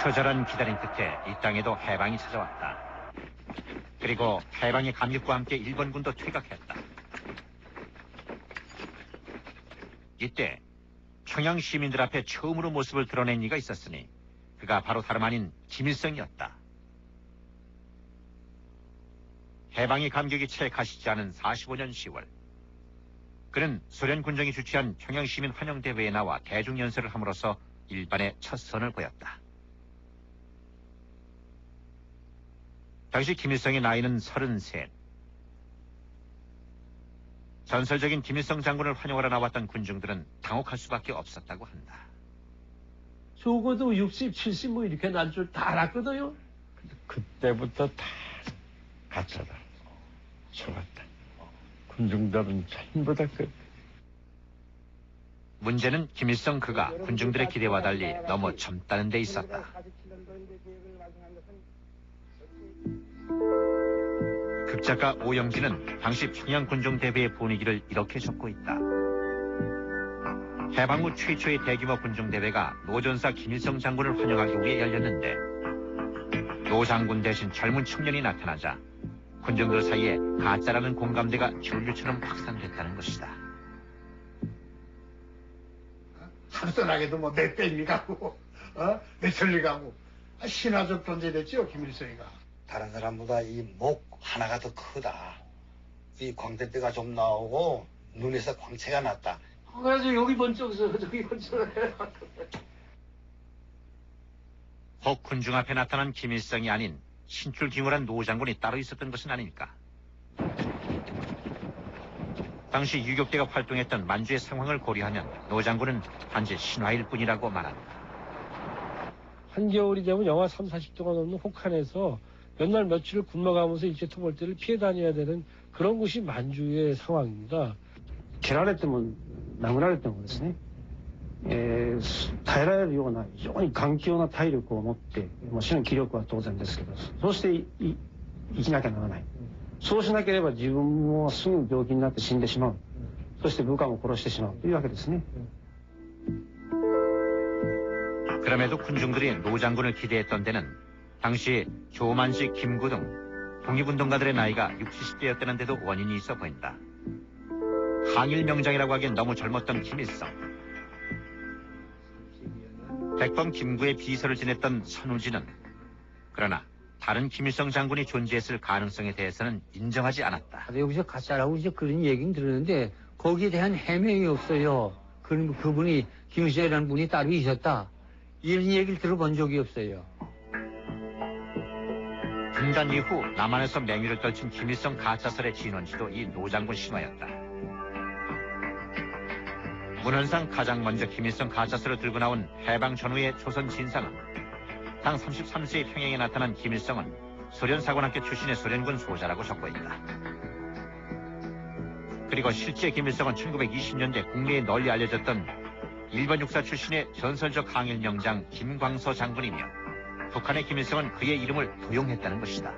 처절한 기다림 끝에 이 땅에도 해방이 찾아왔다. 그리고 해방의 감격과 함께 일본군도 퇴각했다. 이때 평양 시민들 앞에 처음으로 모습을 드러낸 이가 있었으니 그가 바로 다름 아닌 김일성이었다. 해방의 감격이 채 가시지 않은 45년 10월 그는 소련 군정이 주최한 평양 시민 환영대회에 나와 대중연설을 함으로써 일반의 첫 선을 보였다. 당시 김일성의 나이는 33. 전설적인 김일성 장군을 환영하러 나왔던 군중들은 당혹할 수밖에 없었다고 한다. 적어도 60, 70 뭐 이렇게 날 줄 다 알았거든요. 그때부터 다 가짜다. 속았다. 군중들은 전부 다 문제는 김일성 그가 군중들의 기대와 달리 너무 젊다는 데 있었다. 극작가 오영진은 당시 평양 군중 대회의 분위기를 이렇게 적고 있다. 해방 후 최초의 대규모 군중 대회가 노전사 김일성 장군을 환영하기 위해 열렸는데 노 장군 대신 젊은 청년이 나타나자 군중들 사이에 가짜라는 공감대가 전류처럼 확산됐다는 것이다. 한순하게도 뭐 내 땡이 가고 내 천리 가고 신화적 존재됐죠 김일성이가. 다른 사람보다 이 목 하나가 더 크다. 이 광대뼈가 좀 나오고 눈에서 광채가 났다. 그래서 여기 번쩍서 저기 번쩍해. 혹 군중 앞에 나타난 김일성이 아닌 신출귀몰한 노 장군이 따로 있었던 것은 아닐까. 당시 유격대가 활동했던 만주의 상황을 고려하면 노 장군은 단지 신화일 뿐이라고 말한다. 한겨울이 되면 영하 3, 40도가 넘는 혹한에서 몇 날 며칠을 굶어가면서 일제 토벌대를 피해 다녀야 되는 그런 곳이 만주의 상황입니다. 蹴られても殴られてもですね、耐えられるような非常に頑強な体力を持って、もちろん気力は当然ですけど、そうして生きなきゃならない。そうしなければ自分もすぐ病気になって死んでしまう。そして部下も殺してしまうというわけですね。 그럼에도 군중들이 노 장군을 기대했던 데는 당시 조만식, 김구 등 독립운동가들의 나이가 60, 70대였다는 데도 원인이 있어 보인다. 항일 명장이라고 하기엔 너무 젊었던 김일성. 백범 김구의 비서를 지냈던 선우진은 그러나 다른 김일성 장군이 존재했을 가능성에 대해서는 인정하지 않았다. 여기서 가짜라고 이제 그런 얘기는 들었는데 거기에 대한 해명이 없어요. 그분이 김일성이라는 분이 따로 있었다. 이런 얘기를 들어본 적이 없어요. 분단 이후 남한에서 맹위를 떨친 김일성 가짜설의 진원지도 이 노 장군 신화였다. 문헌상 가장 먼저 김일성 가짜설을 들고 나온 해방 전후의 조선 진상은 당 33세의 평양에 나타난 김일성은 소련사관학교 출신의 소련군 소자라고 적고 있다. 그리고 실제 김일성은 1920년대 국내에 널리 알려졌던 일본 육사 출신의 전설적 항일 명장 김광서 장군이며 북한의 김일성은 그의 이름을 도용했다는 것이다.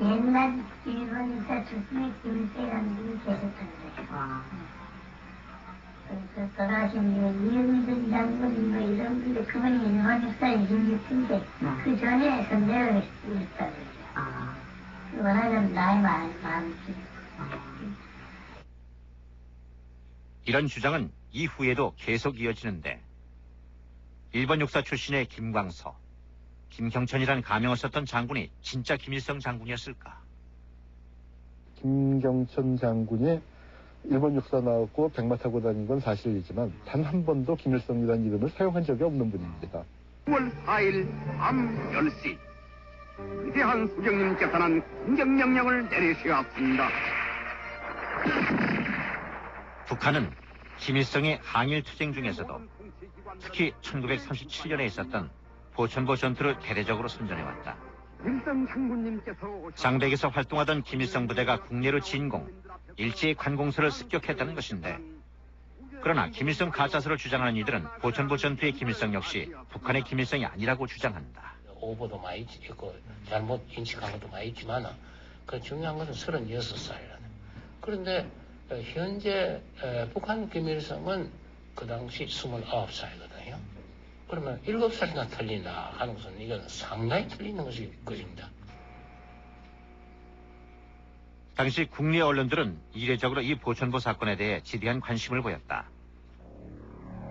옛날 일본 육사 출신의 김일성이라는 분이 계셨던 거예요. 돌아가신 이영준 장군 뭐 이런 분들 그분이 일본 육사의 이름인데 그 전에 선대를 했다고 그러죠. 워낙에 나이 많지. 이런 주장은 이후에도 계속 이어지는데 일본 육사 출신의 김광서, 김경천이란 가명을 썼던 장군이 진짜 김일성 장군이었을까? 김경천 장군이 일본 육사 나왔고 백마 타고 다닌 건 사실이지만 단 한 번도 김일성이라는 이름을 사용한 적이 없는 분입니다. 9월 4일 밤 10시 위대한 수령님께서는 공격명령을 내리시었습니다. 북한은 김일성의 항일 투쟁 중에서도 특히 1937년에 있었던 보천보 전투를 대대적으로 선전해왔다. 장백에서 활동하던 김일성 부대가 국내로 진공, 일제의 관공서를 습격했다는 것인데 그러나 김일성 가짜설을 주장하는 이들은 보천보 전투의 김일성 역시 북한의 김일성이 아니라고 주장한다. 오보도 많이 있고 잘못 인식한 것도 많이 있지만 그 중요한 것은 36살이라는. 그런데 현재 북한 김일성은 그 당시 29살이거든요. 그러면 7살이나 틀리나 하는 것은 이건 상당히 틀리는 것입니다. 당시 국내 언론들은 이례적으로 이 보천보 사건에 대해 지대한 관심을 보였다.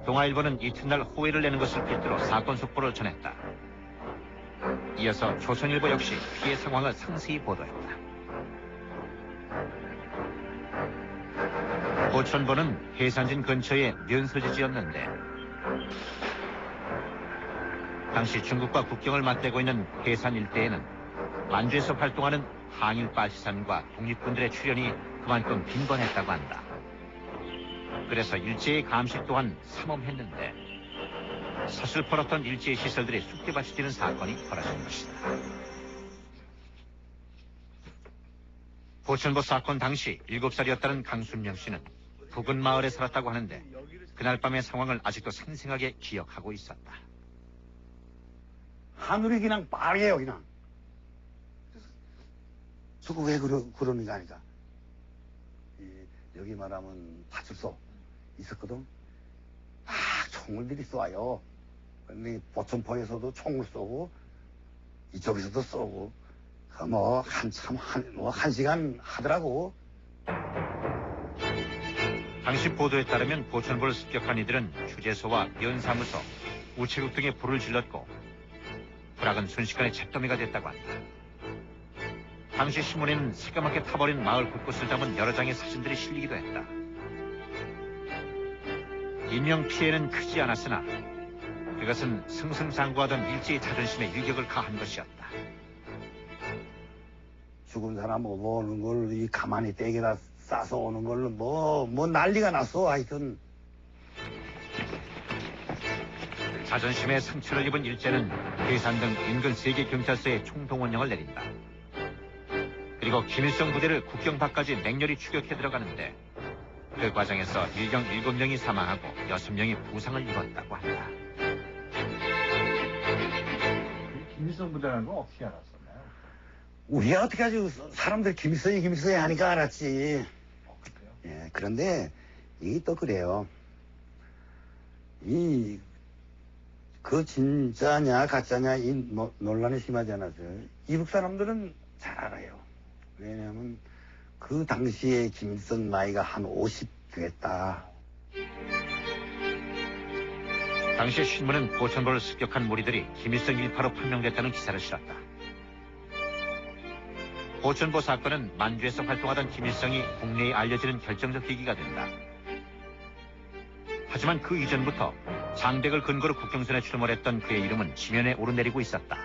동아일보는 이튿날 호해를 내는 것을 필두로 사건 속보를 전했다. 이어서 조선일보 역시 피해 상황을 상세히 보도했다. 보천보는 해산진 근처의 면서지지였는데 당시 중국과 국경을 맞대고 있는 해산 일대에는 만주에서 활동하는 항일파시산과 독립군들의 출현이 그만큼 빈번했다고 한다. 그래서 일제의 감시 또한 삼엄했는데 서슬퍼렇던 일제의 시설들이 쑥대밭이 되는 사건이 벌어진 것이다. 보천보 사건 당시 7살이었다는 강순명 씨는 부근 마을에 살았다고 하는데 그날 밤의 상황을 아직도 생생하게 기억하고 있었다. 하늘이 그냥 빨개요, 그냥. 저거 왜 그러는가 하니까. 여기 말하면 파출소 있었거든. 총을들이 쏴요. 근데 보천포에서도 총을 쏘고, 이쪽에서도 쏘고, 한 시간 하더라고. 당시 보도에 따르면 보천보를 습격한 이들은 휴게소와 면사무소, 우체국 등에 불을 질렀고, 불악은 순식간에 잿더미가 됐다고 한다. 당시 신문에는 새까맣게 타버린 마을 곳곳을 담은 여러 장의 사진들이 실리기도 했다. 인명 피해는 크지 않았으나 그것은 승승장구하던 일제의 자존심에 일격을 가한 것이었다. 죽은 사람 오는 걸 가만히 떼기다 싸서 오는 걸로 뭐 난리가 났어, 하여튼. 자존심에 상처를 입은 일제는 괴산 등 인근 3개 경찰서에 총동원령을 내린다. 그리고 김일성 부대를 국경 밖까지 맹렬히 추격해 들어가는데 그 과정에서 일경 7명이 사망하고 6명이 부상을 입었다고 한다. 김일성 부대라는 건 어떻게 알았었나요? 우리가 어떻게 하지? 사람들 김일성이 하니까 알았지. 예, 그런데 이게 또 그래요. 그 진짜냐 가짜냐 이 논란이 심하지 않았어요. 이북 사람들은 잘 알아요. 왜냐하면 그 당시에 김일성 나이가 한 50 됐다. 당시 신문은 보천보를 습격한 무리들이 김일성 일파로 판명됐다는 기사를 실었다. 보천보 사건은 만주에서 활동하던 김일성이 국내에 알려지는 결정적 계기가 된다. 하지만 그 이전부터 장백을 근거로 국경선에 출몰했던 그의 이름은 지면에 오르내리고 있었다.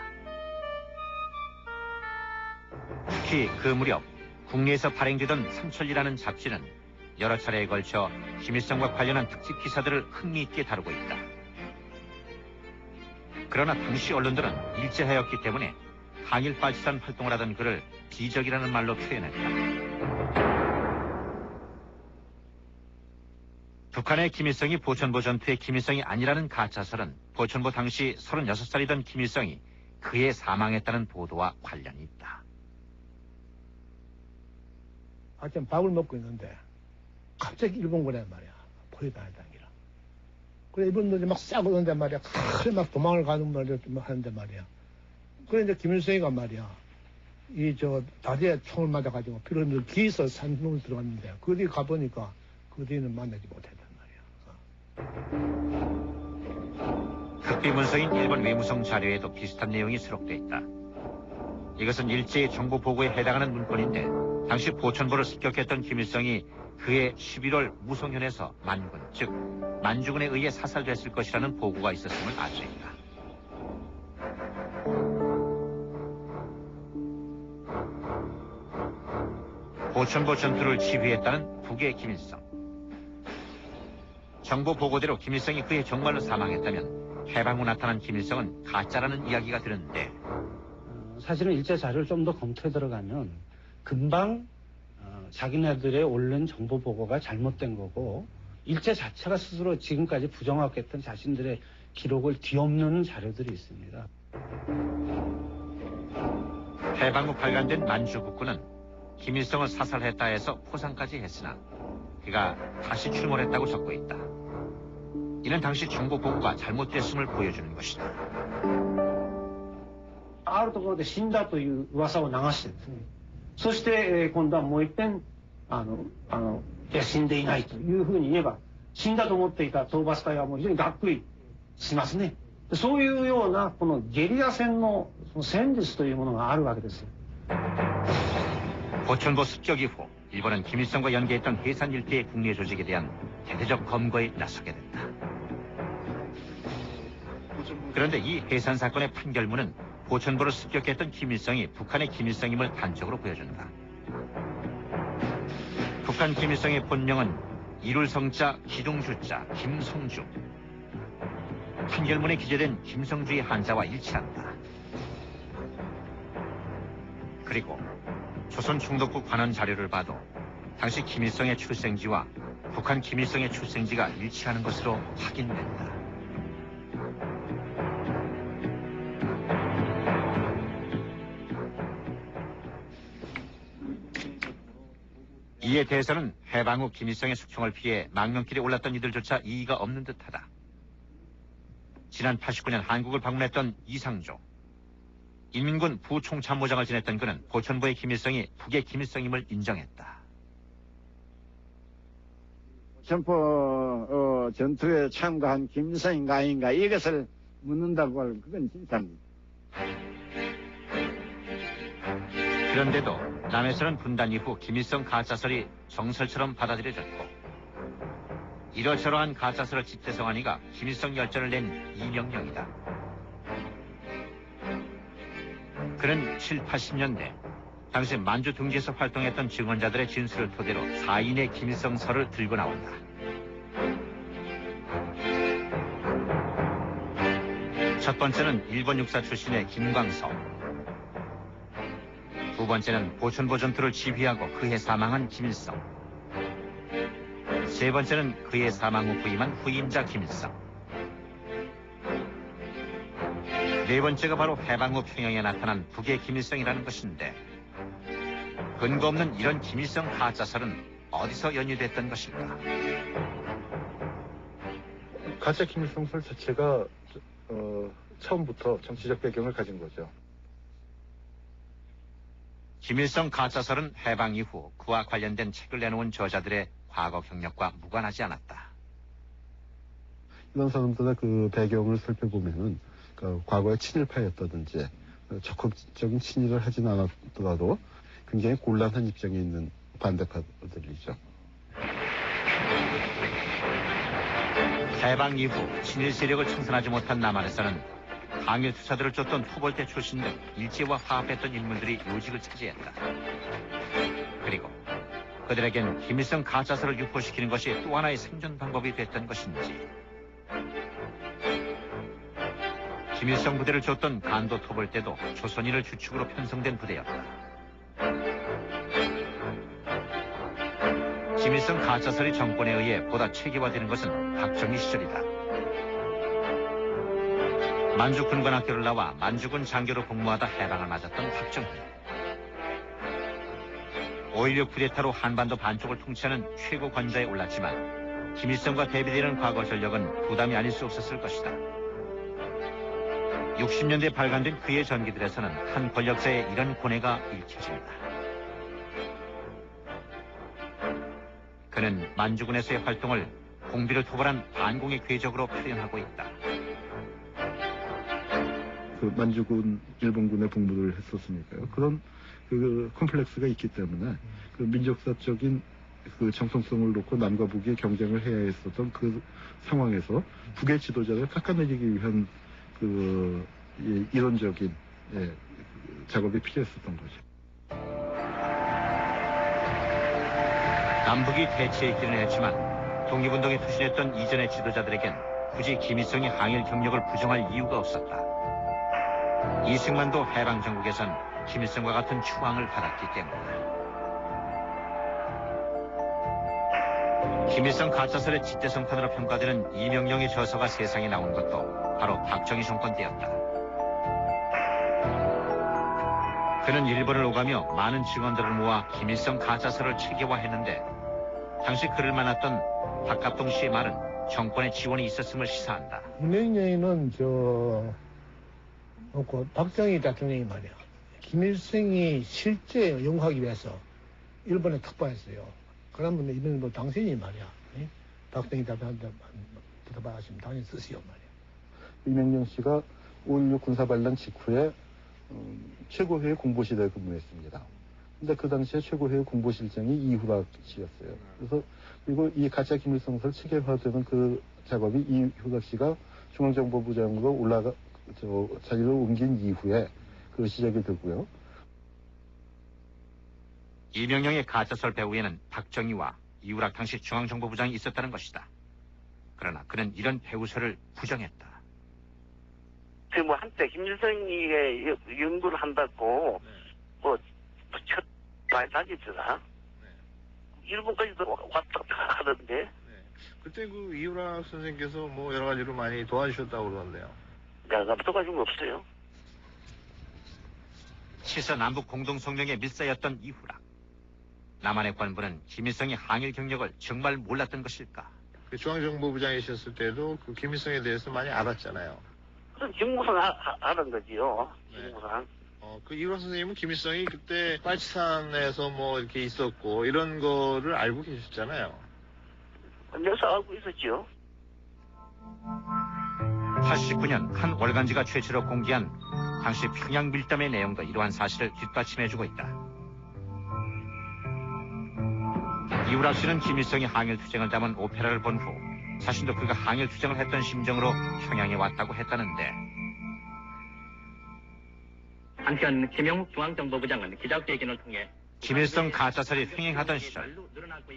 특히 그 무렵 국내에서 발행되던 삼천리라는 잡지는 여러 차례에 걸쳐 김일성과 관련한 특집 기사들을 흥미있게 다루고 있다. 그러나 당시 언론들은 일제하였기 때문에 항일파시산 활동을 하던 그를 비적이라는 말로 표현했다. 북한의 김일성이 보천보 전투의 김일성이 아니라는 가짜설은 보천보 당시 36살이던 김일성이 그의 사망했다는 보도와 관련이 있다. 아침 밥을 먹고 있는데 갑자기 일본군이 말이야. 포위 다니다니라. 그래 일본들이 막 싸고 오는데 말이야. 그래 막 도망을 가는 말이야. 하는데 말이야. 그래 이제 김일성이가 말이야. 다리에 총을 맞아가지고 피를 흘리면서 기서 산중을 들어갔는데 그 뒤에 가보니까 그 뒤에는 만나지 못했단 말이야. 극비 문서인 일본 외무성 자료에도 비슷한 내용이 수록돼 있다. 이것은 일제의 정보 보고에 해당하는 문건인데 당시 보천보를 습격했던 김일성이 그해 11월 무송현에서 만군, 즉 만주군에 의해 사살됐을 것이라는 보고가 있었음을 알 수 있다. 보천보 전투를 지휘했다는 북의 김일성. 정보 보고대로 김일성이 그해 정말로 사망했다면 해방 후 나타난 김일성은 가짜라는 이야기가 드는데 사실은 일제 자료를 좀 더 검토해 들어가면 금방 자기네들의 옳은 정보 보고가 잘못된 거고 일제 자체가 스스로 지금까지 부정확했던 자신들의 기록을 뒤엎는 자료들이 있습니다. 해방 후 발간된 만주 국군은 김일성을 사살했다 해서 포상까지 했으나 그가 다시 출몰했다고 적고 있다. 이는 당시 정보 보고가 잘못됐음을 보여주는 것이다. あるところで死んだという噂を流してですね、そして、今度はもう一遍いや死んでいないというふうに言えば、死んだと思っていた討伐隊はもう非常にがっくりしますね。そういうようなこのゲリラ戦の戦術というものがあるわけですよ。 보천보 습격 이후 일본은 김일성과 연계했던 해산 일대의 국내 조직에 대한 대대적 검거에 나서게 된다. 그런데 이 해산 사건의 판결문은 보천보를 습격했던 김일성이 북한의 김일성임을 단적으로 보여준다. 북한 김일성의 본명은 이룰성자 기둥주자 김성주. 판결문에 기재된 김성주의 한자와 일치한다. 그리고 조선 총독부 관원 자료를 봐도 당시 김일성의 출생지와 북한 김일성의 출생지가 일치하는 것으로 확인된다. 이에 대해서는 해방 후 김일성의 숙청을 피해 망명길에 올랐던 이들조차 이의가 없는 듯하다. 지난 89년 한국을 방문했던 이상조. 인민군 부총참모장을 지냈던 그는 보천보의 김일성이 북의 김일성임을 인정했다. 보천보 전투에 참가한 김일성인가 아닌가 이것을 묻는다고 하면 그건 진짜입니다. 그런데도 남에서는 분단 이후 김일성 가짜설이 정설처럼 받아들여졌고 이러저러한 가짜설을 집대성하니가 김일성 열전을 낸 이명령이다. 그는 7, 80년대 당시 만주 둥지에서 활동했던 증언자들의 진술을 토대로 4인의 김일성설을 들고 나온다. 첫 번째는 일본 육사 출신의 김광석. 두 번째는 보천보 전투를 지휘하고 그해 사망한 김일성. 세 번째는 그해 사망 후 부임한 후임자 김일성. 네 번째가 바로 해방 후 평양에 나타난 북의 김일성이라는 것인데 근거 없는 이런 김일성 가짜설은 어디서 연유됐던 것인가? 가짜 김일성설 자체가 처음부터 정치적 배경을 가진 거죠. 김일성 가짜설은 해방 이후 그와 관련된 책을 내놓은 저자들의 과거 경력과 무관하지 않았다. 이런 사람들의 그 배경을 살펴보면은 과거에 친일파였다든지 적극적인 친일을 하진 않았더라도 굉장히 곤란한 입장에 있는 반대파들이죠. 해방 이후 친일 세력을 청산하지 못한 남한에서는 항일 투사들을 쫓던 토벌대 출신 등 일제와 화합했던 인물들이 요직을 차지했다. 그리고 그들에겐 김일성 가짜설을 유포시키는 것이 또 하나의 생존 방법이 됐던 것인지 김일성 부대를 쫓던 간도 토벌대도 조선인을 주축으로 편성된 부대였다. 김일성 가짜설이 정권에 의해 보다 체계화되는 것은 박정희 시절이다. 만주 군관학교를 나와 만주군 장교로 복무하다 해방을 맞았던 박정희. 5.16 쿠데타로 한반도 반쪽을 통치하는 최고 권좌에 올랐지만 김일성과 대비되는 과거 전력은 부담이 아닐 수 없었을 것이다. 60년대 발간된 그의 전기들에서는 한 권력자의 이런 고뇌가 읽혀진다. 그는 만주군에서의 활동을 공비를 토벌한 반공의 궤적으로 표현하고 있다. 그 만주군 일본군에 복무를 했었으니까요. 그런 그 컴플렉스가 있기 때문에 그 민족사적인 그 정통성을 놓고 남과 북이 경쟁을 해야 했었던 그 상황에서 북의 지도자를 깎아내리기 위한 그 이론적인 작업이 필요했었던 거죠. 남북이 대치에 있기는 했지만 독립운동에 투신했던 이전의 지도자들에겐 굳이 김일성이 항일 경력을 부정할 이유가 없었다. 이승만도 해방 정국에선 김일성과 같은 추앙을 받았기 때문이다. 김일성 가짜설의 집대성판으로 평가되는 이명령의 저서가 세상에 나온 것도 바로 박정희 정권 때였다. 그는 일본을 오가며 많은 증언들을 모아 김일성 가짜설을 체계화했는데 당시 그를 만났던 박갑동 씨의 말은 정권의 지원이 있었음을 시사한다. 문행령이는 박정희 대통령이 말이야. 김일성이 실제 영화하기 위해서 일본에 특파했어요. 그러면 이런 당신이 말이야. 박정희 대통령한테 부탁하시면 당연히 쓰시오 말이야. 이명령 씨가 5.16 군사반란 직후에 최고회의 공보실에 근무했습니다. 근데 그 당시에 최고회의 공보실장이 이후락 씨였어요. 그래서 그리고 이 가짜 김일성설 체계화되는 그 작업이 이후락 씨가 중앙정보부장으로 자리를 옮긴 이후에 그 시작이 되고요. 이명령의 가짜설 배후에는 박정희와 이후락 당시 중앙정보부장이 있었다는 것이다. 그러나 그는 이런 배후설을 부정했다. 한때 김일성이 연구를 한다고 첫 많이 다니더라. 일본까지도 왔다 하던데. 그때 그 이후락 선생께서 뭐 여러 가지로 많이 도와주셨다고 그러는데요. 내가 도와준 거 없어요. 치서 남북 공동성명의 밀사였던 이후락. 남한의 관부는 김일성의 항일 경력을 정말 몰랐던 것일까? 그 중앙정보부장이셨을 때도 그 김일성에 대해서 많이 알았잖아요. 그럼 직무상 알은 거지요. 직무상. 그 이후락 선생님은 김일성이 그때 빨치산에서 뭐 이렇게 있었고 이런 거를 알고 계셨잖아요. 여기서 알고 있었죠. 89년 한 월간지가 최초로 공개한 당시 평양 밀담의 내용도 이러한 사실을 뒷받침해주고 있다. 이후락 씨는 김일성이 항일투쟁을 담은 오페라를 본 후 자신도 그가 항일투쟁을 했던 심정으로 평양에 왔다고 했다는데, 한편 김영욱 중앙정보부장은 기자회견을 통해 김일성 가짜설이 횡행하던 시절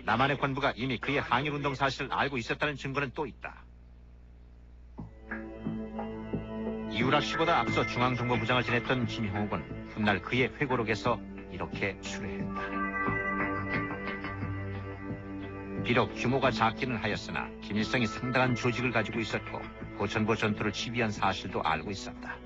남한의 관부가 이미 그의 항일운동 사실을 알고 있었다는 증거는 또 있다. 이후락 씨보다 앞서 중앙정보부장을 지냈던 김형욱은 훗날 그의 회고록에서 이렇게 추례했다. 비록 규모가 작기는 하였으나 김일성이 상당한 조직을 가지고 있었고 고천보 전투를 지휘한 사실도 알고 있었다.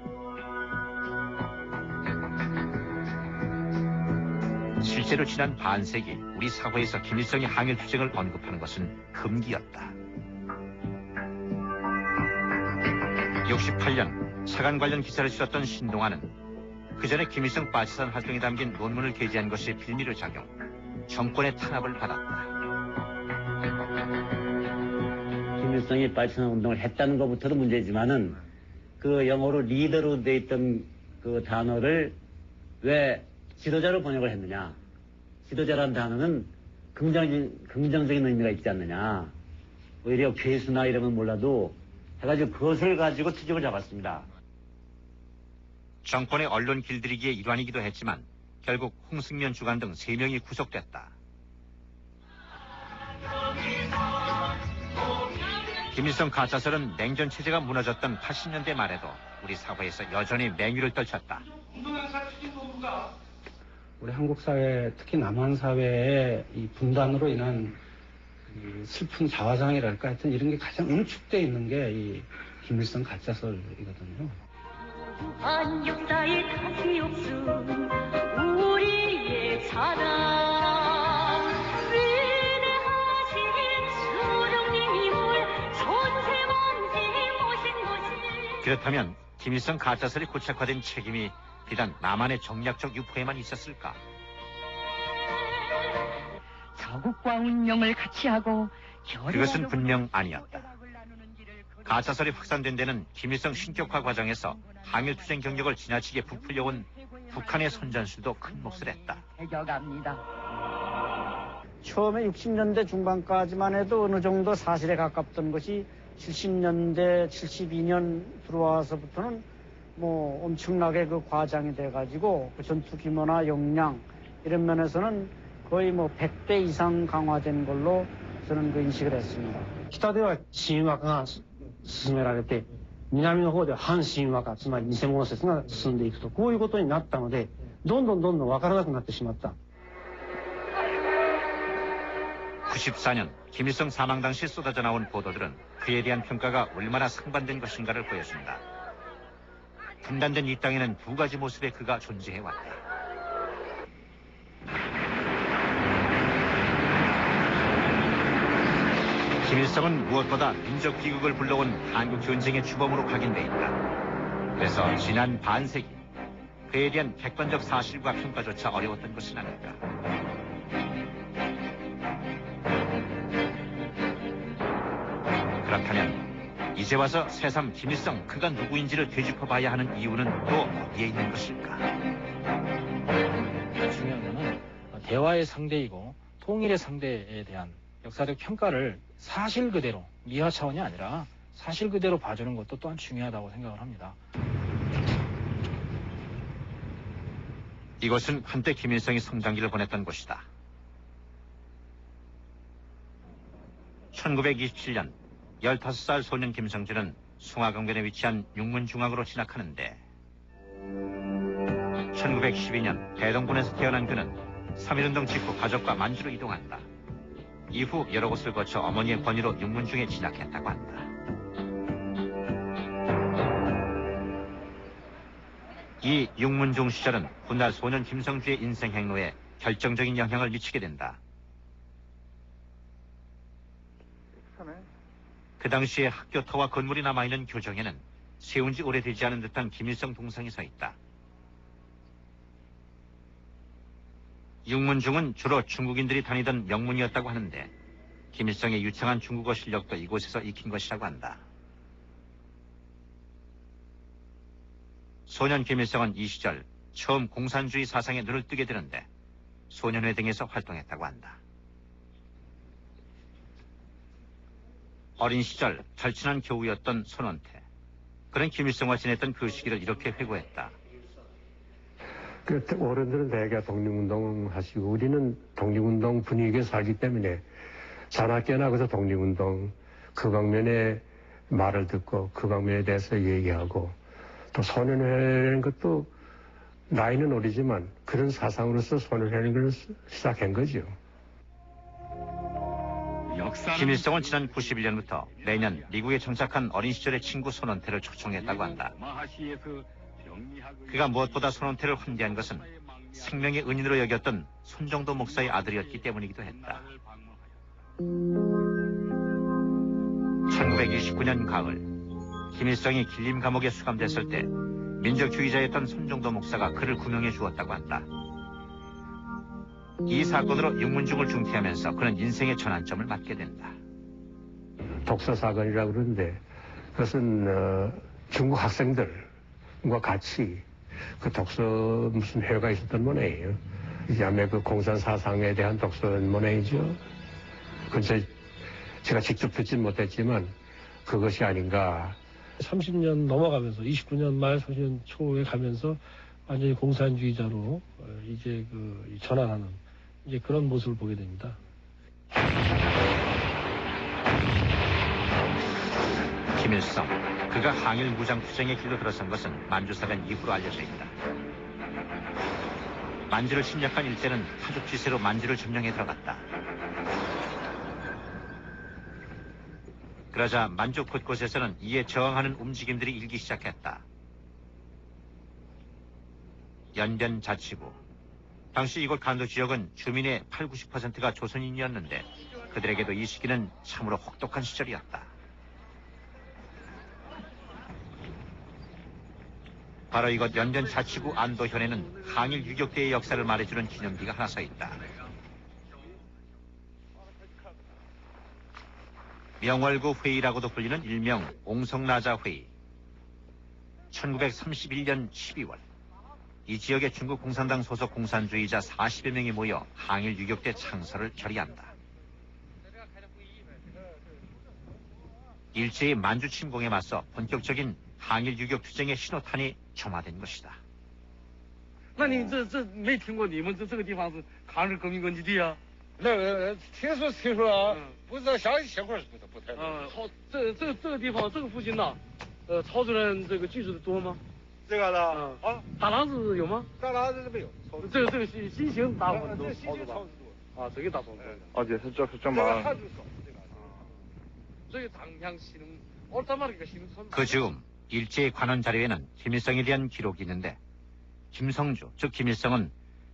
실제로 지난 반세기 우리 사회에서 김일성이 항일투쟁을 언급하는 것은 금기였다. 68년 사관 관련 기사를 실었던 신동아는 그 전에 김일성 빨치산 활동에 담긴 논문을 게재한 것이 빌미를 작용, 정권의 탄압을 받았다. 김일성이 빨치산 운동을 했다는 것부터도 문제지만은 그 영어로 리더로 돼 있던 그 단어를 왜 지도자로 번역을 했느냐. 지도자라는 단어는 긍정적인 의미가 있지 않느냐. 오히려 괴수나 이런 건 몰라도 해가지고 그것을 가지고 투집을 잡았습니다. 정권의 언론 길들이기의 일환이기도 했지만 결국 홍승년 주간 등 3명이 구속됐다. 김일성 가짜설은 냉전 체제가 무너졌던 80년대 말에도 우리 사회에서 여전히 맹위를 떨쳤다. 우리 한국 사회, 특히 남한 사회의 이 분단으로 인한 슬픈 자화상이랄까 하여튼 이런 게 가장 응축되어 있는 게 이 김일성 가짜설이거든요. 무한 역사의 다시 없음 우리의 사랑 위대하신 수령님임을 존재만지 모신 것이. 그렇다면 김일성 가짜설이 고착화된 책임이 비단 남한의 정략적 유포에만 있었을까? 자국과 운명을 같이 하고 그것은 분명 아니었다. 가짜설이 확산된 데는 김일성 신격화 과정에서 항일투쟁 경력을 지나치게 부풀려온 북한의 선전수도 큰 몫을 했다. 처음에 60년대 중반까지만 해도 어느 정도 사실에 가깝던 것이 70년대, 72년 들어와서부터는 뭐 엄청나게 그 과장이 돼가지고 그 전투 규모나 역량 이런 면에서는 거의 뭐 100배 이상 강화된 걸로 저는 그 인식을 했습니다. 北では神話が進められて、南の方では反神話化、つまり偽物説が進んでいくと、こういうことになったので、どんどん分からなくなってしまった。 94년 김일성 사망 당시 쏟아져 나온 보도들은 그에 대한 평가가 얼마나 상반된 것인가를 보여준다. 분단된 이 땅에는 두 가지 모습의 그가 존재해왔다. 김일성은 무엇보다 민족 비극을 불러온 한국 전쟁의 주범으로 각인돼 있다. 그래서 지난 반세기 그에 대한 객관적 사실과 평가조차 어려웠던 것은 아닐까. 그렇다면 이제 와서 새삼 김일성 그가 누구인지를 되짚어봐야 하는 이유는 또 어디에 있는 것일까? 중요한 것은 대화의 상대이고 통일의 상대에 대한 역사적 평가를 사실 그대로, 미화 차원이 아니라 사실 그대로 봐주는 것도 또한 중요하다고 생각을 합니다. 이곳은 한때 김일성이 성장기를 보냈던 곳이다. 1927년 15살 소년 김성준은 숭화강변에 위치한 육문중학으로 진학하는데 1912년 대동군에서 태어난 그는 3.1운동 직후 가족과 만주로 이동한다. 이후 여러 곳을 거쳐 어머니의 권유로 육문중에 진학했다고 한다. 이 육문중 시절은 훗날 소년 김성주의 인생 행로에 결정적인 영향을 미치게 된다. 그 당시에 학교 터와 건물이 남아있는 교정에는 세운 지 오래되지 않은 듯한 김일성 동상이 서 있다. 육문중은 주로 중국인들이 다니던 명문이었다고 하는데 김일성의 유창한 중국어 실력도 이곳에서 익힌 것이라고 한다. 소년 김일성은 이 시절 처음 공산주의 사상에 눈을 뜨게 되는데 소년회 등에서 활동했다고 한다. 어린 시절 절친한 교우였던 손원태. 그는 김일성과 지냈던 그 시기를 이렇게 회고했다. 어른들은 대개 독립운동 하시고 우리는 독립운동 분위기에 살기 때문에 자나깨나 그래서 독립운동 그 방면의 말을 듣고 그 방면에 대해서 얘기하고 또 소년회라는 것도 나이는 어리지만 그런 사상으로서 소년회라는 걸 시작한 거죠. 김일성은 지난 91년부터 매년 미국에 정착한 어린 시절의 친구 손원태를 초청했다고 한다. 그가 무엇보다 손원태를 환대한 것은 생명의 은인으로 여겼던 손정도 목사의 아들이었기 때문이기도 했다. 1929년 가을 김일성이 길림 감옥에 수감됐을 때 민족주의자였던 손정도 목사가 그를 구명해 주었다고 한다. 이 사건으로 육문중을 중퇴하면서 그는 인생의 전환점을 맞게 된다. 독서 사건이라고 그러는데 그것은 중국 학생들과 같이 그 독서 무슨 회가 있었던 모양이에요. 야매 그 공산 사상에 대한 독서 모양이죠. 그래서 제가 직접 듣진 못했지만 그것이 아닌가. 30년 넘어가면서 29년 말 30년 초에 가면서 완전히 공산주의자로 이제 그 전환하는 이제 그런 모습을 보게 됩니다. 김일성, 그가 항일 무장투쟁의 길로 들어선 것은 만주사변 이후로 알려져 있다. 만주를 침략한 일제는 하족지세로 만주를 점령해 들어갔다. 그러자 만주 곳곳에서는 이에 저항하는 움직임들이 일기 시작했다. 연변자치구. 당시 이곳 간도 지역은 주민의 80~90%가 조선인이었는데 그들에게도 이 시기는 참으로 혹독한 시절이었다. 바로 이곳 연변자치구 안도현에는 항일 유격대의 역사를 말해주는 기념비가 하나 서 있다. 명월구 회의라고도 불리는 일명 옹성나자 회의. 1931년 12월 이 지역의 중국 공산당 소속 공산주의자 40여 명이 모여 항일 유격대 창설을 결의한다. 일제의 만주 침공에 맞서 본격적인 항일 유격 투쟁의 신호탄이 점화된 것이다. 那你这没听过你们这个地方是抗日革命根据地啊？那个听说啊，不知道详细情况是不太。好，这个地方这个附近呐，曹主任这个居住的多吗？这个呢，大廊子有吗？大廊子没有。这个新型大房子都曹子多。啊，这个大房子。哦，对，是这么。这个당향시는 그 즈음 일제의 관원 자료에는 김일성에 대한 기록이 있는데 김성주, 즉 김일성은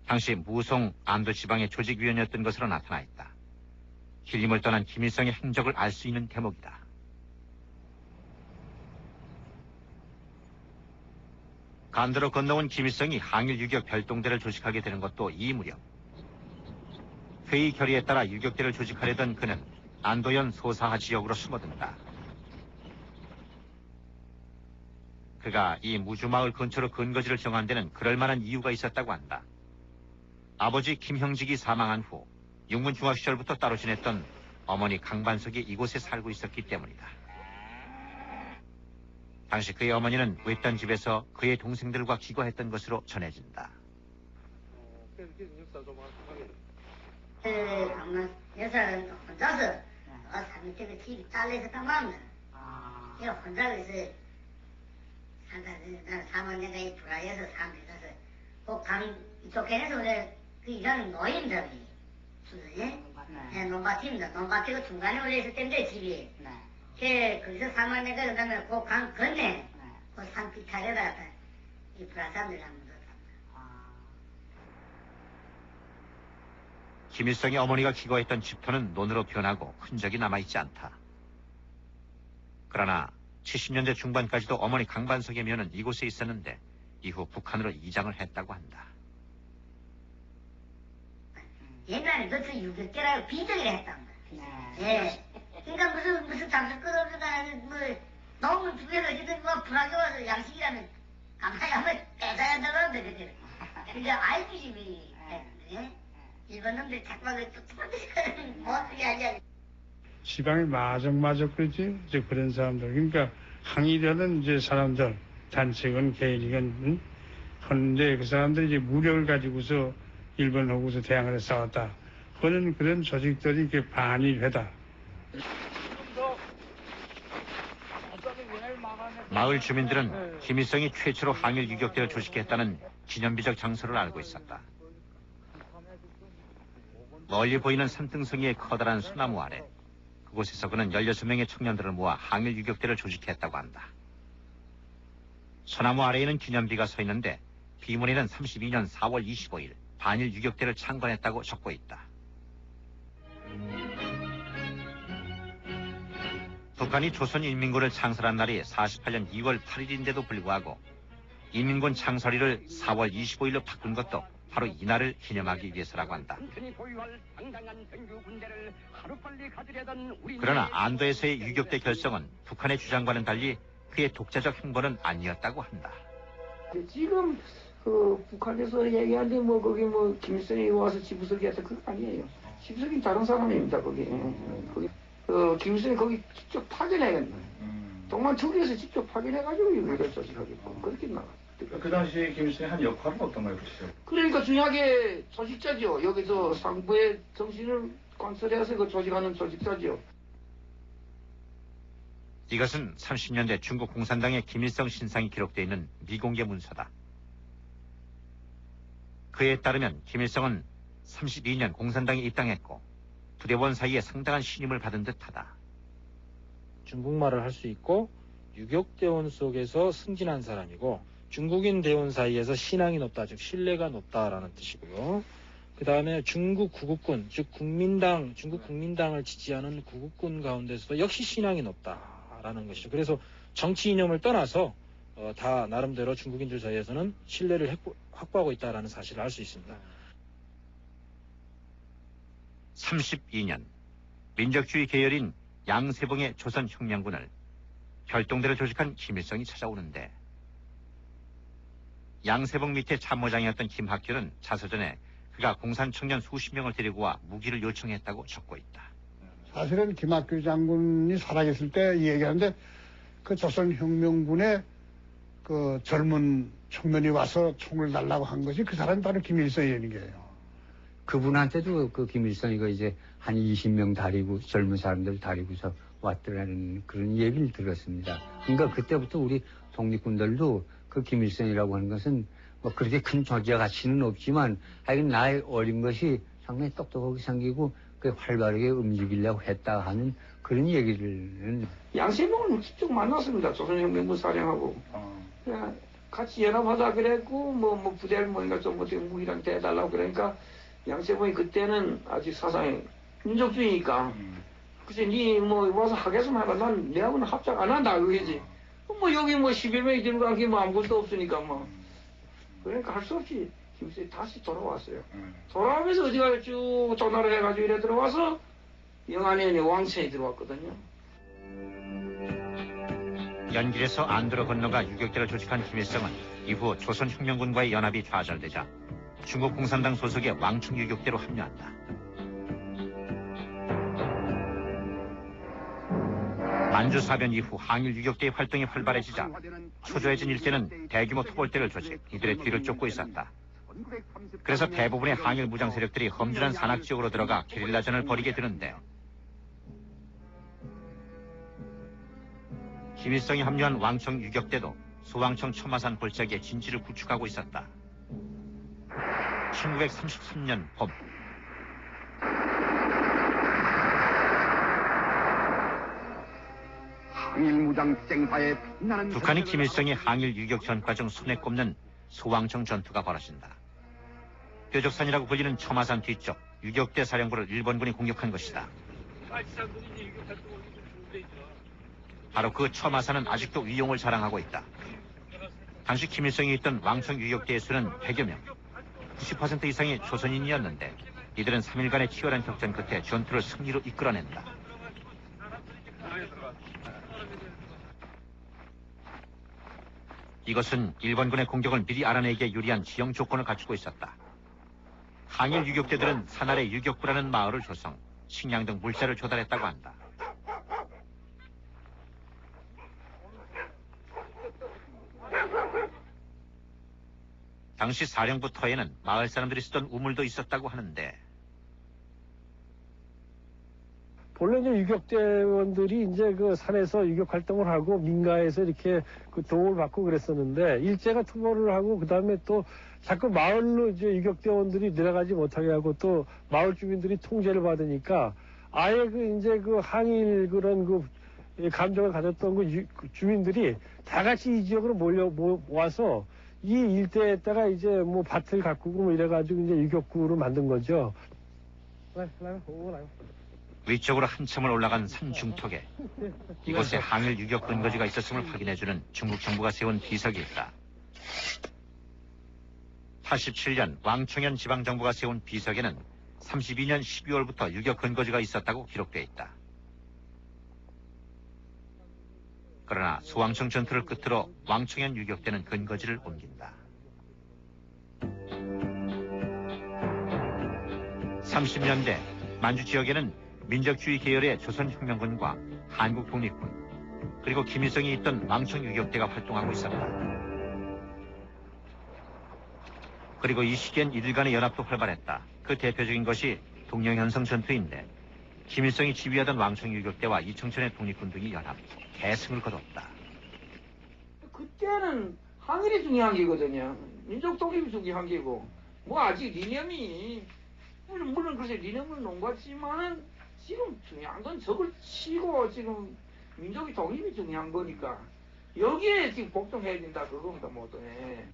당시 무송 안도지방의 조직위원이었던 것으로 나타나 있다. 길림을 떠난 김일성의 행적을 알 수 있는 대목이다. 간드로 건너온 김일성이 항일 유격 별동대를 조직하게 되는 것도 이 무렵. 회의 결의에 따라 유격대를 조직하려던 그는 안도현 소사하 지역으로 숨어든다. 그가 이 무주마을 근처로 근거지를 정한 데는 그럴 만한 이유가 있었다고 한다. 아버지 김형직이 사망한 후 육문 중학 시절부터 따로 지냈던 어머니 강반석이 이곳에 살고 있었기 때문이다. 당시 그의 어머니는 외딴 집에서 그의 동생들과 기거했던 것으로 전해진다. 여자는 혼자서 사는 때는 집이 딸려서 당하면 혼자 그래서 난 사면 내가 이 불화해서 사면서 꼭강 이쪽에서 원래 그 일하는 노인들이 수준에 논밭입니다. 논밭이고 중간에 올려 있을 텐데 집이 거기서 사면 내가 그다음에 꼭강 건네 그 산길 타려다 이 불화 사람들 하면 김일성의 어머니가 기거했던 집터는 논으로 변하고 흔적이 남아있지 않다. 그러나 70년대 중반까지도 어머니 강반석의 묘는 이곳에 있었는데 이후 북한으로 이장을 했다고 한다. 옛날에 너저 유격대라고 비정을 했단 말이야. 예. 그러니까 무슨 장수 끊어주다 뭐 너무 주변에 어쨌든 뭐 불하게 와서 양식이라면 가만히 한번 빼자야 한다는데 그때. 그러니까 알기심이 했는데 일본 놈들 착박을 못 쓰게 하지. 지방에 마적마적 그러지 이제 그런 사람들 그러니까 항의하는 이제 사람들 단체건 개인이건 하는데 그 사람들이 이제 무력을 가지고서 일본하고서 대항을 해서 싸웠다. 하는 그런 조직들이 이렇게 반일회다. 마을 주민들은 김일성이 최초로 항일 유격대를 조직했다는 기념비적 장소를 알고 있었다. 멀리 보이는 산등성이의 커다란 소나무 아래 그곳에서 그는 16명의 청년들을 모아 항일 유격대를 조직했다고 한다. 소나무 아래에는 기념비가 서 있는데 비문에는 32년 4월 25일 반일 유격대를 창건했다고 적고 있다. 북한이 조선인민군을 창설한 날이 48년 2월 8일인데도 불구하고 인민군 창설일을 4월 25일로 바꾼 것도 바로 이날을 기념하기 위해서라고 한다. 그러나 안도에서의 유격대 결성은 북한의 주장과는 달리 그의 독자적 행보는 아니었다고 한다. 지금 그 북한에서 얘기하는데 뭐 거기 뭐 김일성이 와서 지부석이었다 그거 아니에요. 지부석이 다른 사람입니다 거기. 거기 김일성이 거기 직접 파견해. 동만 투기에서 직접 파견해가지고 이걸 조직하겠고 그렇게 나가. 그 당시에 김일성이 한 역할은 어떤가요, 그렇죠? 그러니까 중요하게 조직자죠. 여기서 상부의 정신을 관철해서 그 조직하는 조직자죠. 이것은 30년대 중국 공산당의 김일성 신상이 기록되어 있는 미공개 문서다. 그에 따르면 김일성은 32년 공산당에 입당했고 부대원 사이에 상당한 신임을 받은 듯하다. 중국말을 할 수 있고 유격대원 속에서 승진한 사람이고 중국인 대원 사이에서 신앙이 높다, 즉 신뢰가 높다라는 뜻이고요. 그 다음에 중국 구국군, 즉 중국 국민당을 지지하는 구국군 가운데서도 역시 신앙이 높다라는 것이죠. 그래서 정치 이념을 떠나서 다 나름대로 중국인들 사이에서는 신뢰를 확보하고 있다라는 사실을 알 수 있습니다. 32년 민족주의 계열인 양세봉의 조선혁명군을 별동대를 조직한 김일성이 찾아오는데 양세봉 밑에 참모장이었던 김학규는 자서전에 그가 공산청년 수십 명을 데리고 와 무기를 요청했다고 적고 있다. 사실은 김학규 장군이 살아계실 때 이 얘기하는데 그 조선혁명군의 그 젊은 청년이 와서 총을 달라고 한 것이 그 사람이 바로 김일성이라는 거예요. 그분한테도 그 김일성이가 이제 한 20명 다리고 젊은 사람들 다리고서 왔더라는 그런 얘기를 들었습니다. 그러니까 그때부터 우리 독립군들도 그 김일성이라고 하는 것은 뭐 그렇게 큰 존재 가치는 없지만 하여간 나이 어린 것이 상당히 똑똑하게 생기고 그 활발하게 움직이려고 했다 하는 그런 얘기를. 양세봉을 직접 만났습니다. 조선혁명군 사령하고. 그냥 같이 연합하자 그랬고 뭐 부대를 뭔가 좀 어떻게 무기랑 대달라고 그러니까 양세봉이 그때는 아직 사상이 민족주의니까. 글쎄, 니 뭐 와서 하겠으면 하라. 난 내하고는 합작 안 한다 그러지. 뭐 여기 뭐 11명이 되는 거 뭐 아무것도 없으니까 뭐. 그러니까 할 수 없이 김일성이 다시 돌아왔어요. 돌아오면서 어디가 쭉 전화를 해가지고 이래 들어와서 영안에 왕천이 들어왔거든요. 연길에서 안도로 건너가 유격대를 조직한 김일성은 이후 조선혁명군과의 연합이 좌절되자 중국 공산당 소속의 왕청 유격대로 합류한다. 만주사변 이후 항일 유격대의 활동이 활발해지자 초조해진 일제는 대규모 토벌대를 조직, 이들의 뒤를 쫓고 있었다. 그래서 대부분의 항일 무장 세력들이 험준한 산악 지역으로 들어가 게릴라전을 벌이게 되는데 김일성이 합류한 왕청 유격대도 소왕청 처마산 골짜기에 진지를 구축하고 있었다. 1933년 봄 북한이 김일성이 항일 유격 전과 중 손에 꼽는 소왕청 전투가 벌어진다. 뾰족산이라고 불리는 처마산 뒤쪽 유격대 사령부를 일본군이 공격한 것이다. 바로 그 처마산은 아직도 위용을 자랑하고 있다. 당시 김일성이 있던 왕청 유격대의 수는 100여 명, 90% 이상이 조선인이었는데 이들은 3일간의 치열한 격전 끝에 전투를 승리로 이끌어낸다. 이것은 일본군의 공격을 미리 알아내기에 유리한 지형 조건을 갖추고 있었다. 항일 유격대들은 산 아래 유격부라는 마을을 조성, 식량 등 물자를 조달했다고 한다. 당시 사령부 터에는 마을 사람들이 쓰던 우물도 있었다고 하는데 본래 이제 유격대원들이 이제 그 산에서 유격 활동을 하고 민가에서 이렇게 그 도움을 받고 그랬었는데 일제가 투벌을 하고 그 다음에 또 자꾸 마을로 이제 유격대원들이 내려가지 못하게 하고 또 마을 주민들이 통제를 받으니까 아예 그 이제 그 항일 그런 그 감정을 가졌던 그 주민들이 다 같이 이 지역으로 모아서 이 일대에다가 이제 뭐 밭을 가꾸고 뭐 이래가지고 이제 유격구로 만든 거죠. 위쪽으로 한참을 올라간 산 중턱에 이곳에 항일 유격 근거지가 있었음을 확인해주는 중국 정부가 세운 비석이 있다. 87년 왕청현 지방정부가 세운 비석에는 32년 12월부터 유격 근거지가 있었다고 기록되어 있다. 그러나 소왕청 전투를 끝으로 왕청현 유격대는 근거지를 옮긴다. 30년대 만주 지역에는 민족주의 계열의 조선혁명군과 한국독립군 그리고 김일성이 있던 왕청 유격대가 활동하고 있었다. 그리고 이 시기엔 이들 간의 연합도 활발했다. 그 대표적인 것이 동령현성 전투인데 김일성이 지휘하던 왕청 유격대와 이청천의 독립군 등이 연합, 대승을 거뒀다. 그때는 항일이 중요한 게거든요. 민족 독립이 중요한 게고 뭐 아직 이념이 물론 글쎄 이념을 농구했지만은 지금 중요한 건 적을 치고 지금 민족의 독립이 중요한 거니까 여기에 지금 복종해야 된다 그겁니다 모두에.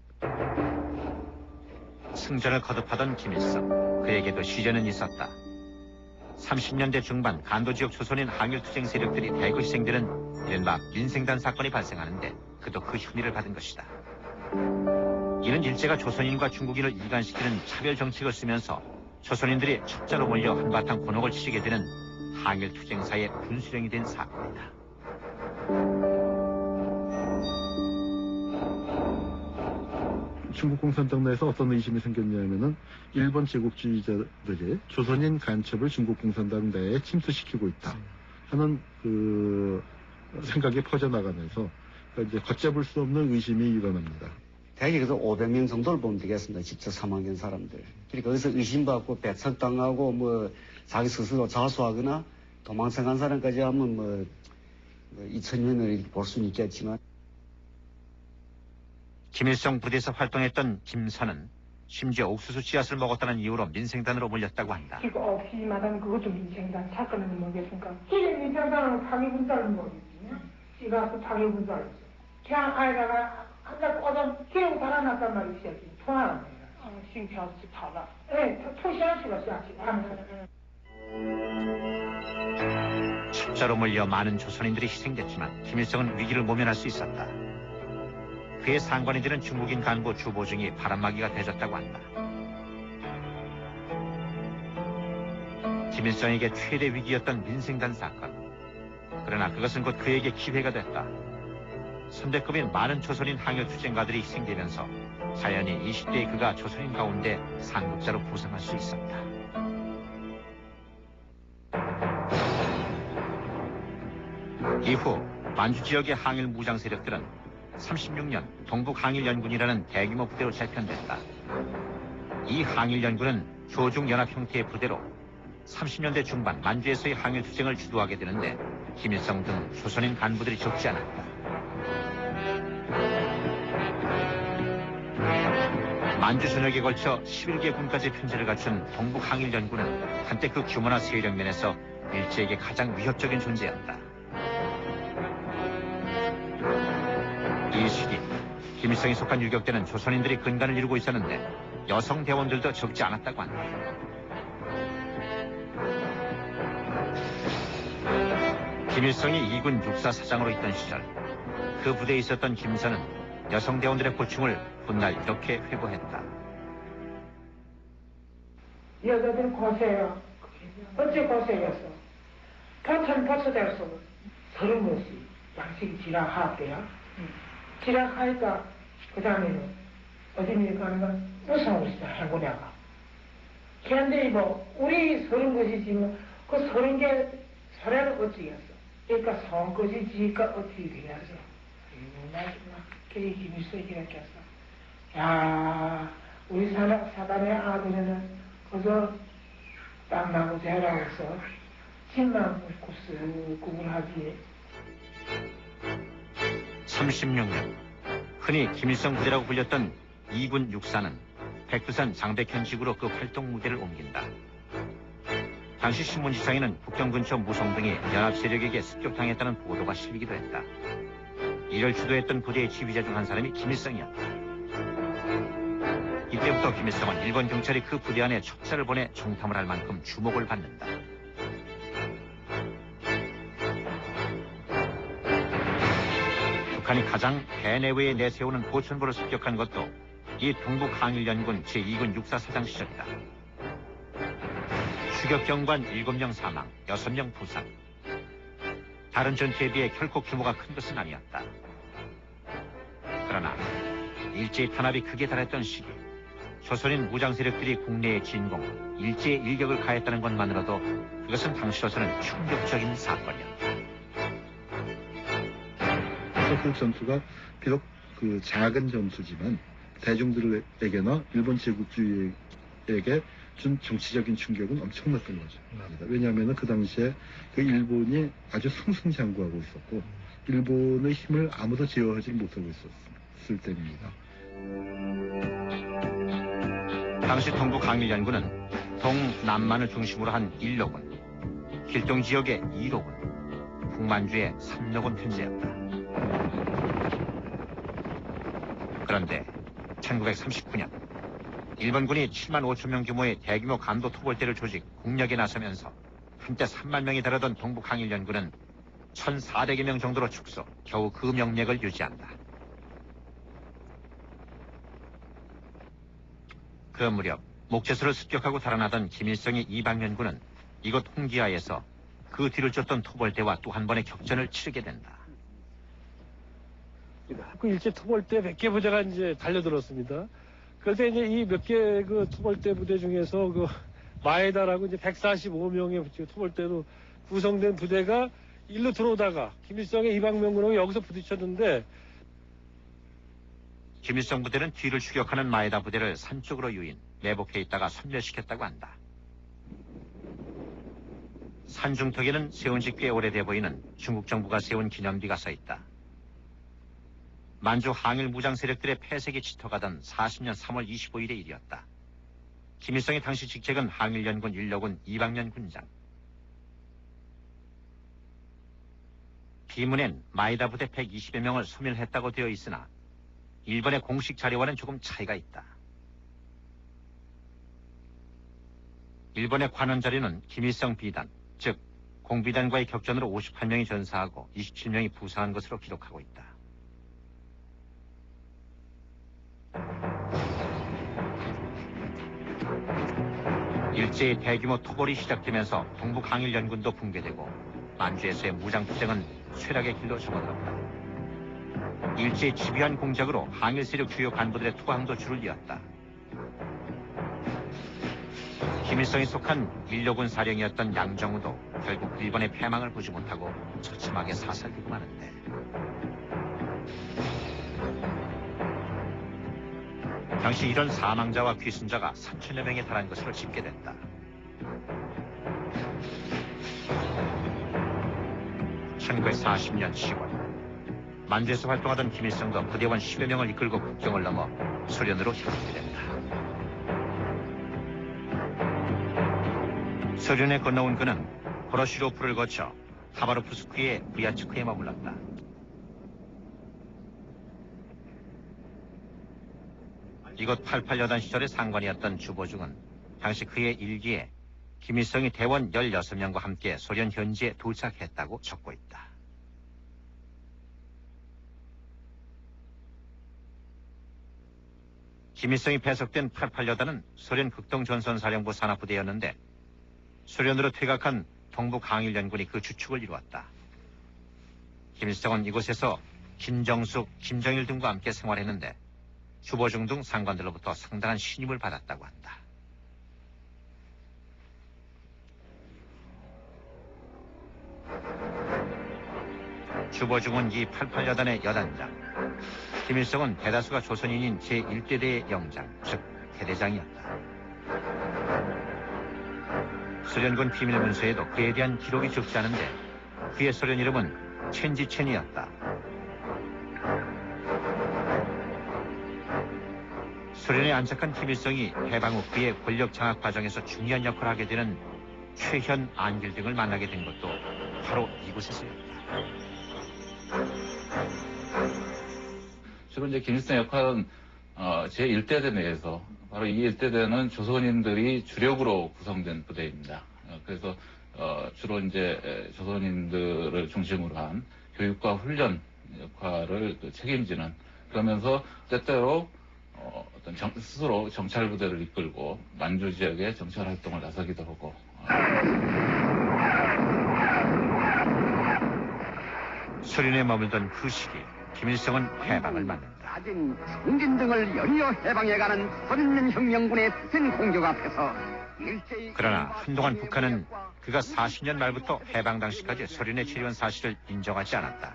승전을 거듭하던 김일성, 그에게도 시련은 있었다. 30년대 중반 간도 지역 조선인 항일 투쟁 세력들이 대거 희생되는 이른바 민생단 사건이 발생하는데 그도 그 혐의를 받은 것이다. 이는 일제가 조선인과 중국인을 이간시키는 차별 정책을 쓰면서 조선인들이 첩자로 몰려 한바탕 곤혹을 치르게 되는 항일 투쟁사의 분수령이 된 사건이다. 중국 공산당 내에서 어떤 의심이 생겼냐면은 일본 제국주의자들이 조선인 간첩을 중국 공산당 내에 침투시키고 있다 하는 그 생각이 퍼져나가면서 이제 걷잡을 수 없는 의심이 일어납니다. 대개 그래서 500명 정도를 보면 되겠습니다. 직접 사망한 사람들. 그러니까 거기서 의심받고 배척당하고 뭐 자기 스스로 자수하거나 도망쳐간 사람까지 하면 뭐 2000년을 볼 수는 있겠지만. 김일성 부대에서 활동했던 김선은 심지어 옥수수 씨앗을 먹었다는 이유로 민생단으로 몰렸다고 한다. 이거 없이마다 그것도 민생단 사건은 뭐겠습니까? 이게 민생단은 파괴분자를 먹었거든요. 씨가서 파괴분자를. 그냥 아이다가 한달 꽂아 기름 달아놨단 말이지. 통화하는 거예요. 信条去跑了，哎，他脱销去了下去，他们。 숫자로 몰려 많은 조선인들이 희생됐지만 김일성은 위기를 모면할 수 있었다. 그의 상관이 되는 중국인 간부 주보증이 바람막이가 되졌다고 한다. 김일성에게 최대 위기였던 민생단 사건. 그러나 그것은 곧 그에게 기회가 됐다. 선대급인 많은 조선인 항일 투쟁가들이 희생되면서 자연히 20대의 그가 조선인 가운데 상급자로 부상할 수 있었다. 이후 만주 지역의 항일 무장 세력들은 36년 동북 항일연군이라는 대규모 부대로 재편됐다. 이 항일연군은 조중연합 형태의 부대로 30년대 중반 만주에서의 항일 투쟁을 주도하게 되는데 김일성 등 조선인 간부들이 적지 않았다. 만주 전역에 걸쳐 11개 군까지 편제를 갖춘 동북 항일연군은 한때 그 규모나 세력 면에서 일제에게 가장 위협적인 존재였다. 이 시기 김일성이 속한 유격대는 조선인들이 근간을 이루고 있었는데 여성 대원들도 적지 않았다고 한다. 김일성이 2군 육사 사장으로 있던 시절 그 부대에 있었던 김선은 여성 대원들의 고충을 훗날 이렇게 회고했다. 여자들 고생해요. 어째 고생했어? 보천 보초대에서 서른 것이 양식이 지락하대요. 지락하니까 그 다음에는 어디니 가는 건 무서운 것이다 행군야가. 그런데 뭐 우리 서른 것이지만 그 서른 개 소리를 어찌겠어? 그러니까 성 것이 지니까 어떻게 되겠어? 마지막 길이 김일성이 이렇게 했어. 야, 우리 사단의 아들에는 그저 땅나무 재라고 해서 집만 묻고 쓱 구분하지. 36년 흔히 김일성 부대라고 불렸던 2군 육사는 백두산 장백현 지구로 그 활동 무대를 옮긴다. 당시 신문지상에는 북경 근처 무송 등이 연합 세력에게 습격당했다는 보도가 실리기도 했다. 이를 주도했던 부대의 지휘자 중 한 사람이 김일성이었다. 이때부터 김일성은 일본 경찰이 그 부대 안에 첩사를 보내 정탐을 할 만큼 주목을 받는다. 북한이 가장 대내외에 내세우는 보천부를 습격한 것도 이 동북항일연군 제2군 육사사장 시절이다. 추격경관 7명 사망, 6명 부상. 다른 전투에 비해 결코 규모가 큰 것은 아니었다. 그러나 일제의 탄압이 극에 달했던 시기 조선인 무장 세력들이 국내에 진공, 일제의 일격을 가했다는 것만으로도 그것은 당시로서는 충격적인 사건이었다. 그래서 그 전투가 비록 그 작은 전투지만 대중들에게나 일본 제국주의에게 준 정치적인 충격은 엄청났던 거죠. 왜냐하면 그 당시에 그 일본이 아주 승승장구하고 있었고 일본의 힘을 아무도 제어하지 못하고 있었을 때입니다. 당시 동북항일연군은 동남만을 중심으로 한 1로군, 길동 지역의 2로군, 북만주의 3로군 편제였다. 그런데 1939년 일본군이 7만 5천 명 규모의 대규모 감도 토벌대를 조직 공략에 나서면서 한때 3만 명이 다르던 동북항일연군은 1,400여 명 정도로 축소, 겨우 그 명맥을 유지한다. 그 무렵 목재소를 습격하고 달아나던 김일성의 이방연군은 이곳 홍기하에서 그 뒤를 쫓던 토벌대와 또 한 번의 격전을 치르게 된다. 그 일제 토벌대 100개 부대가 이제 달려들었습니다. 그런데 이제 이 몇 개 그 토벌대 부대 중에서 그 마에다라고 이제 145명의 토벌대로 구성된 부대가 일로 들어오다가 김일성의 이방명군하고 여기서 부딪혔는데 김일성 부대는 뒤를 추격하는 마에다 부대를 산 쪽으로 유인, 매복해 있다가 섬멸시켰다고 한다. 산중턱에는 세운 지 꽤 오래돼 보이는 중국 정부가 세운 기념비가 서 있다. 만주 항일 무장 세력들의 폐색이 짙어가던 40년 3월 25일의 일이었다. 김일성의 당시 직책은 항일연군 1로군 이방연 군장. 비문엔 마에다 부대 120여 명을 소멸했다고 되어 있으나 일본의 공식 자료와는 조금 차이가 있다. 일본의 관원 자료는 김일성 비단, 즉 공비단과의 격전으로 58명이 전사하고 27명이 부상한 것으로 기록하고 있다. 일제히 대규모 토벌이 시작되면서 동북항일연군도 붕괴되고 만주에서의 무장투쟁은 쇠락의 길로 접어들었다. 일제의 집요한 공작으로 항일 세력 주요 간부들의 투항도 줄을 이었다. 김일성이 속한 밀려군 사령이었던 양정우도 결국 일본의 패망을 보지 못하고 처참하게 사살되고 마는데, 당시 이런 사망자와 귀순자가 3천여 명에 달한 것으로 집계됐다. (1940년 10월) 만주에서 활동하던 김일성도 부대원 10여 명을 이끌고 국경을 넘어 소련으로 향하게 된다. 소련에 건너온 그는 보로시로프를 거쳐 하바로프스크의 브리아츠크에 머물렀다. 이곳 88 여단 시절의 상관이었던 주보중은 당시 그의 일기에 김일성이 대원 16명과 함께 소련 현지에 도착했다고 적고 있다. 김일성이 배속된 88 여단은 소련 극동전선사령부 산악부대였는데 소련으로 퇴각한 동북항일연군이 그 주축을 이루었다. 김일성은 이곳에서 김정숙, 김정일 등과 함께 생활했는데 주보중 등 상관들로부터 상당한 신임을 받았다고 한다. 주보중은 이 88 여단의 여단장, 김일성은 대다수가 조선인인 제1대대의 영장, 즉 대대장이었다. 소련군 비밀문서에도 그에 대한 기록이 적지 않은데 그의 소련 이름은 첸지첸이었다. 소련에 안착한 김일성이 해방 후 그의 권력 장악 과정에서 중요한 역할을 하게 되는 최현, 안길 등을 만나게 된 것도 바로 이곳에서였다. 주로 이제 김일성의 역할은 제1대대 내에서 바로 이 1대대는 조선인들이 주력으로 구성된 부대입니다. 그래서 주로 이제 조선인들을 중심으로 한 교육과 훈련 역할을 책임지는, 그러면서 때때로 어떤 스스로 정찰 부대를 이끌고 만주 지역의 정찰 활동을 나서기도 하고. 소련에 머물던 그 시기 김일성은 해방을 맞는다. 가진 성진 등을 연이어 해방해가는 소련연혁명군의 투신 공격 앞에서 그러나 한동안 북한은 그가 40년 말부터 해방 당시까지 소련에 체류한 사실을 인정하지 않았다.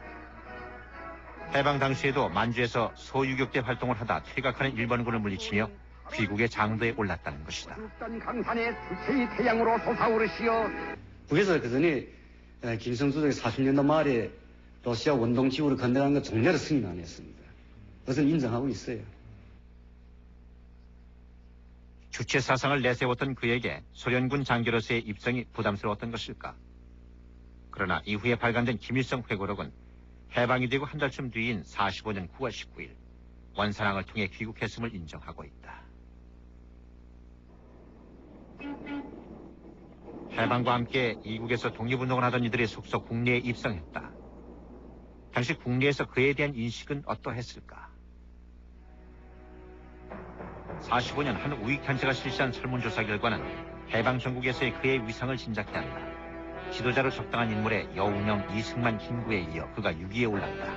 해방 당시에도 만주에서 소유격대 활동을 하다 퇴각하는 일본군을 물리치며 귀국의 장도에 올랐다는 것이다. 강산의 주체의 태양으로 솟아오르시어 북에서 그 전에 김일성 주석이 40년도 말에 러시아 원동 지구를 건너가는 것 종례로 승인 안 했습니다. 그것을 인정하고 있어요. 주체 사상을 내세웠던 그에게 소련군 장교로서의 입성이 부담스러웠던 것일까? 그러나 이후에 발간된 김일성 회고록은 해방이 되고 한 달쯤 뒤인 45년 9월 19일 원산항을 통해 귀국했음을 인정하고 있다. 해방과 함께 이국에서 독립운동을 하던 이들이 속속 국내에 입성했다. 당시 국내에서 그에 대한 인식은 어떠했을까? 45년 한 우익단체가 실시한 설문조사 결과는 해방 전국에서의 그의 위상을 짐작케 한다. 지도자로 적당한 인물의 여운형, 이승만, 김구에 이어 그가 6위에 올랐다.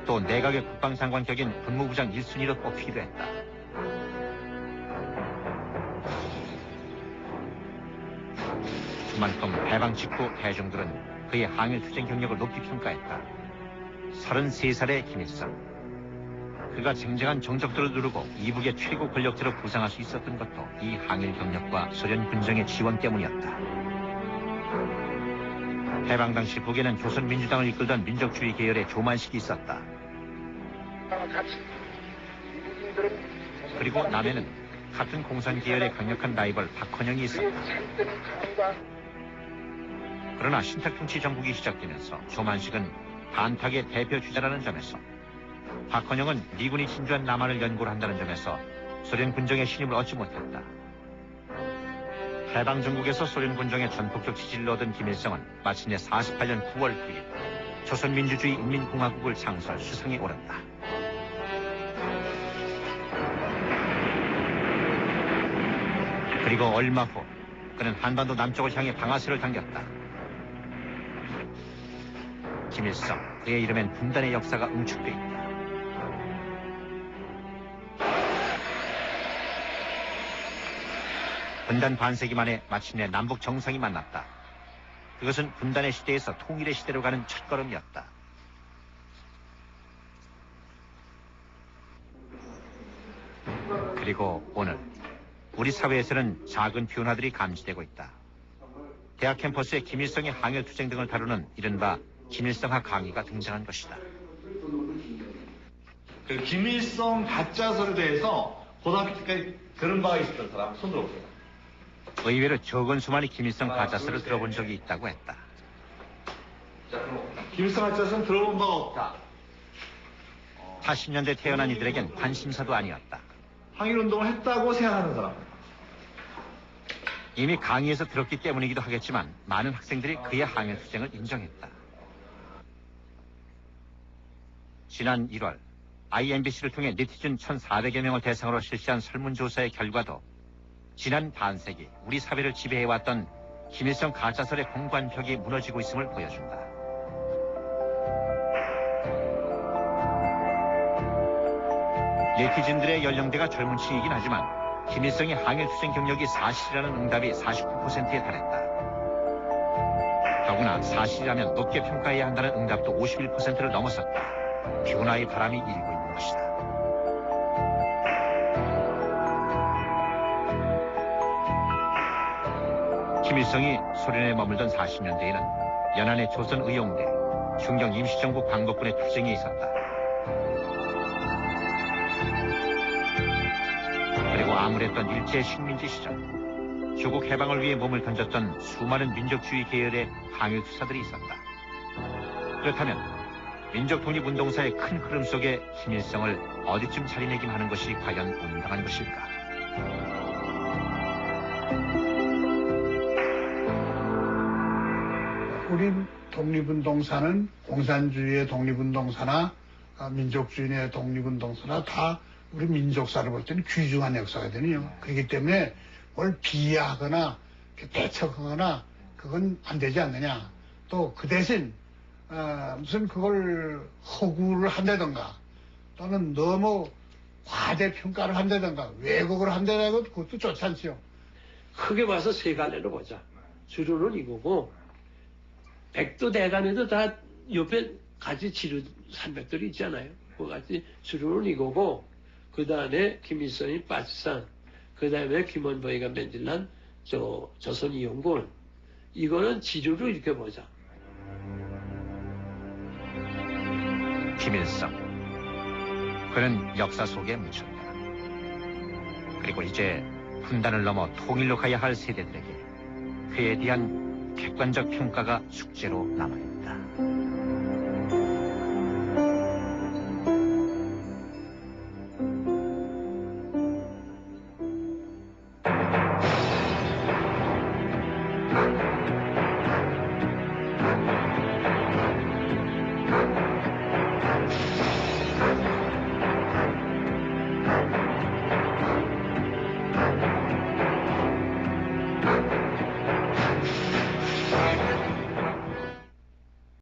또 내각의 국방장관 격인 군무부장 1순위로 뽑히기도 했다. 그만큼 해방 직후 대중들은 그의 항일 투쟁 경력을 높이 평가했다. 33살의 김일성. 그가 쟁쟁한 정적들을 누르고 이북의 최고 권력자로 부상할 수 있었던 것도 이 항일 경력과 소련 군정의 지원 때문이었다. 해방 당시 북에는 조선민주당을 이끌던 민족주의 계열의 조만식이 있었다. 그리고 남에는 같은 공산 계열의 강력한 라이벌 박헌영이 있었다. 그러나 신탁통치 정국이 시작되면서 조만식은 반탁의 대표 주자라는 점에서, 박헌영은 미군이 진주한 남한을 연구를 한다는 점에서 소련 군정의 신임을 얻지 못했다. 해방 전국에서 소련 군정의 전폭적 지지를 얻은 김일성은 마침내 48년 9월 9일 조선민주주의 인민공화국을 창설할 수상에 오른다. 그리고 얼마 후 그는 한반도 남쪽을 향해 방아쇠를 당겼다. 김일성, 그의 이름엔 분단의 역사가 응축돼 있다. 분단 반세기 만에 마침내 남북 정상이 만났다. 그것은 분단의 시대에서 통일의 시대로 가는 첫걸음이었다. 그리고 오늘 우리 사회에서는 작은 변화들이 감지되고 있다. 대학 캠퍼스에 김일성의 항일투쟁 등을 다루는 이른바 김일성학 강의가 등장한 것이다. 그 김일성 가짜설에 대해서 고등학교 때까지 들은 바가 있었던 사람 손 들어보세요. 의외로 적은 수만이 김일성 가짜설을 들어본 적이 있다고 했다. 자, 그럼 김일성 가짜설은 들어본 바가 없다. 80년대 태어난 이들에겐 관심사도 아니었다. 항일운동을 했다고 생각하는 사람. 이미 강의에서 들었기 때문이기도 하겠지만 많은 학생들이 그의 항일투쟁을 인정했다. 지난 1월 IMBC를 통해 네티즌 1,400여 명을 대상으로 실시한 설문조사의 결과도 지난 반세기 우리 사회를 지배해왔던 김일성 가짜설의 공관벽이 무너지고 있음을 보여준다. 네티즌들의 연령대가 젊은 층이긴 하지만 김일성의 항일투쟁 경력이 사실이라는 응답이 49%에 달했다. 더구나 사실이라면 높게 평가해야 한다는 응답도 51%를 넘어섰다. 변화의 바람이 일고 있는 것이다. 김일성이 소련에 머물던 40년대에는 연안의 조선의용대, 흉경 임시정부 광복군의 투쟁이 있었다. 그리고 암울했던 일제 식민지 시절, 조국 해방을 위해 몸을 던졌던 수많은 민족주의 계열의 항일투사들이 있었다. 그렇다면 민족 독립운동사의 큰 흐름 속에 김일성을 어디쯤 자리매김하는 것이 과연 온당한 것일까? 우리 독립운동사는 공산주의의 독립운동사나 민족주의의 독립운동사나 다 우리 민족사를 볼 때는 귀중한 역사거든요. 그렇기 때문에 뭘 비하하거나 배척하거나 그건 안 되지 않느냐. 또 그 대신 무슨 그걸 허구를 한다든가 또는 너무 과대평가를 한다든가 왜곡을 한다든가 그것도 좋지 않지요. 크게 봐서 세 가지로 보자. 주로는 이거고 백두대간에도 다 옆에 같이 지루 산맥들이 있잖아요. 그 같이 주로는 이거고 그 다음에 김일성이 빠지산, 그 다음에 김원보이가 맨질난 조선이용군. 이거는 지류로 이렇게 보자. 김일성. 그는 역사 속에 묻혔다. 그리고 이제 분단을 넘어 통일로 가야 할 세대들에게 그에 대한 객관적 평가가 숙제로 남아있다.